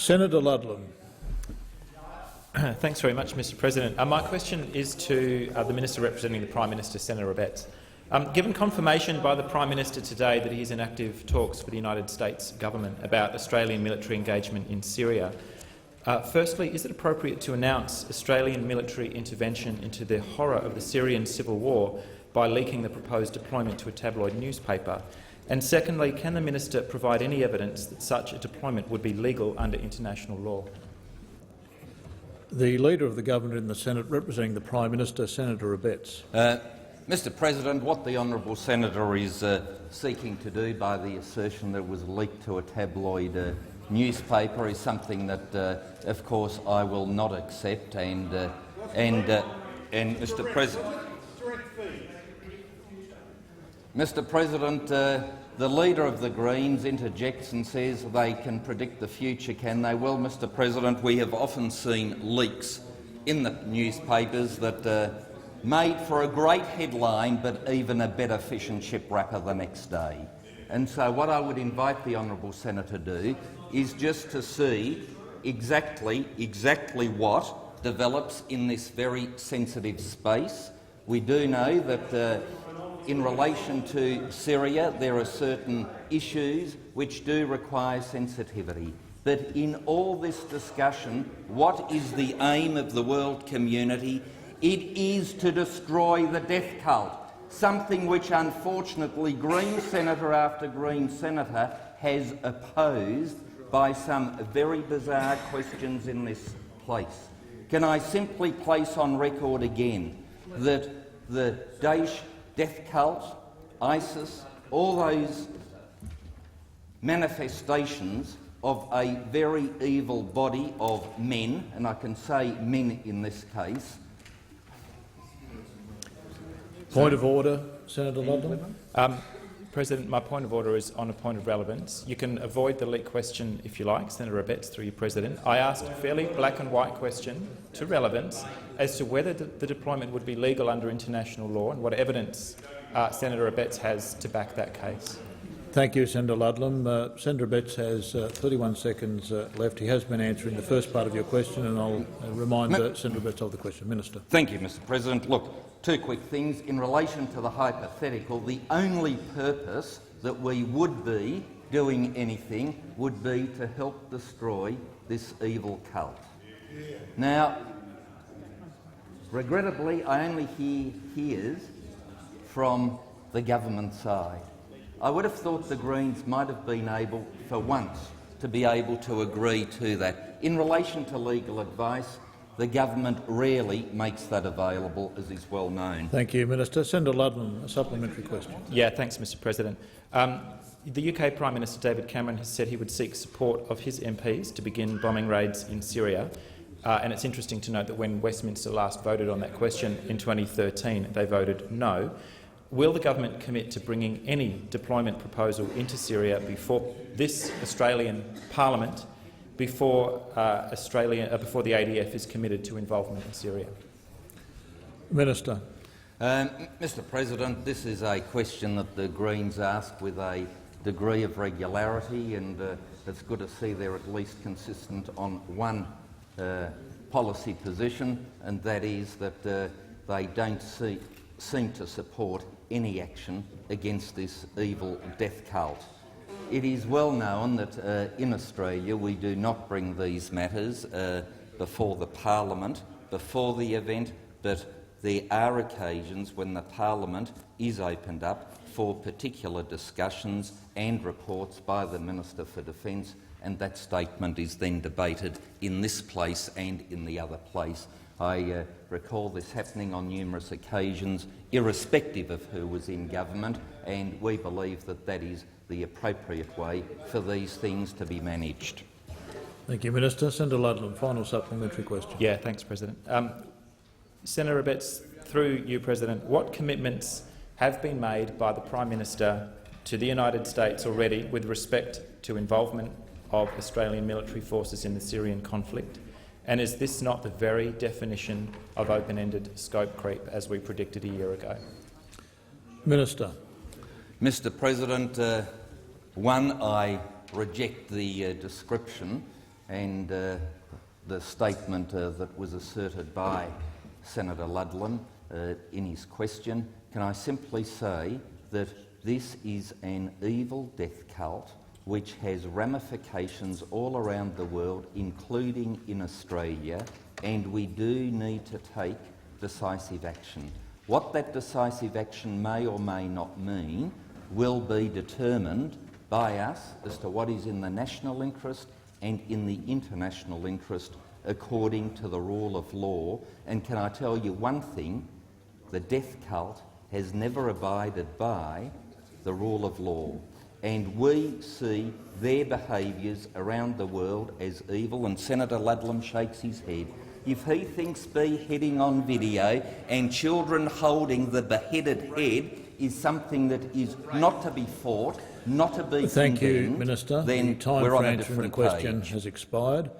Senator Ludlam. Thanks very much, Mr President. My question is to the Minister representing the Prime Minister, Senator Abbott. Given confirmation by the Prime Minister today that he is in active talks with the United States Government about Australian military engagement in Syria, firstly, is it appropriate to announce Australian military intervention into the horror of the Syrian civil war by leaking the proposed deployment to a tabloid newspaper? And secondly, can the Minister provide any evidence that such a deployment would be legal under international law? The Leader of the Government in the Senate representing the Prime Minister, Senator Abbott. Mr President, what the honourable senator is seeking to do by the assertion that it was leaked to a tabloid newspaper is something that, of course, I will not accept. And Mr President, the Leader of the Greens interjects and says they can predict the future, can they? Well, Mr President, we have often seen leaks in the newspapers that made for a great headline but even a better fish and chip wrapper the next day. And so what I would invite the honourable senator to do is just to see exactly what develops in this very sensitive space. We do know that in relation to Syria there are certain issues which do require sensitivity. But in all this discussion, what is the aim of the world community? It is to destroy the death cult, something which unfortunately Green senator after Green senator has opposed by some very bizarre questions in this place. Can I simply place on record again that the Daesh death cult, ISIS, all those manifestations of a very evil body of men, and I can say men in this case. Point of order, Senator Ludlam. President, my point of order is on a point of relevance. You can avoid the leak question if you like, Senator Abbott, through your President. I asked a fairly black and white question to relevance as to whether the deployment would be legal under international law and what evidence Senator Abbott has to back that case. Thank you, Senator Ludlam. Senator Abbott has 31 seconds left. He has been answering the first part of your question, and I'll remind Senator Abbott of the question. Minister. Thank you, Mr President. Look, two quick things. In relation to the hypothetical, the only purpose that we would be doing anything would be to help destroy this evil cult. Now, regrettably, I only hear hears from the government side. I would have thought the Greens might have been able, for once, to be able to agree to that. In relation to legal advice, the government rarely makes that available, as is well known. Thank you, Minister. Senator Ludlam, a supplementary question. Yeah, thanks, Mr President. The UK Prime Minister David Cameron has said he would seek support of his MPs to begin bombing raids in Syria. And it's interesting to note that when Westminster last voted on that question in 2013, they voted no. Will the government commit to bringing any deployment proposal into Syria before this Australian Parliament, before the ADF is committed to involvement in Syria? Minister. Mr President, this is a question that the Greens ask with a degree of regularity, and it's good to see they're at least consistent on one policy position, and that is that they don't seem to support any action against this evil death cult. It is well known that in Australia we do not bring these matters before the Parliament before the event, but there are occasions when the Parliament is opened up for particular discussions and reports by the Minister for Defence, and that statement is then debated in this place and in the other place. I recall this happening on numerous occasions, irrespective of who was in government, and we believe that that is the appropriate way for these things to be managed. Thank you, Minister. Senator Ludlam, final supplementary question. Yeah, thanks, President. Senator Abbott, through you, President, what commitments have been made by the Prime Minister to the United States already with respect to involvement of Australian military forces in the Syrian conflict? And is this not the very definition of open-ended scope creep, as we predicted a year ago? Minister. Mr President, one, I reject the description, and the statement that was asserted by Senator Ludlam in his question, can I simply say that this is an evil death cult which has ramifications all around the world, including in Australia, and we do need to take decisive action. What that decisive action may or may not mean will be determined by us as to what is in the national interest and in the international interest according to the rule of law. And can I tell you one thing? The death cult has never abided by the rule of law, and we see their behaviours around the world as evil, and Senator Ludlam shakes his head. If he thinks beheading on video and children holding the beheaded head is something that is not to be fought, not to be Thank you, condemned, Minister. then the time we're for on a answering the different question page. has expired.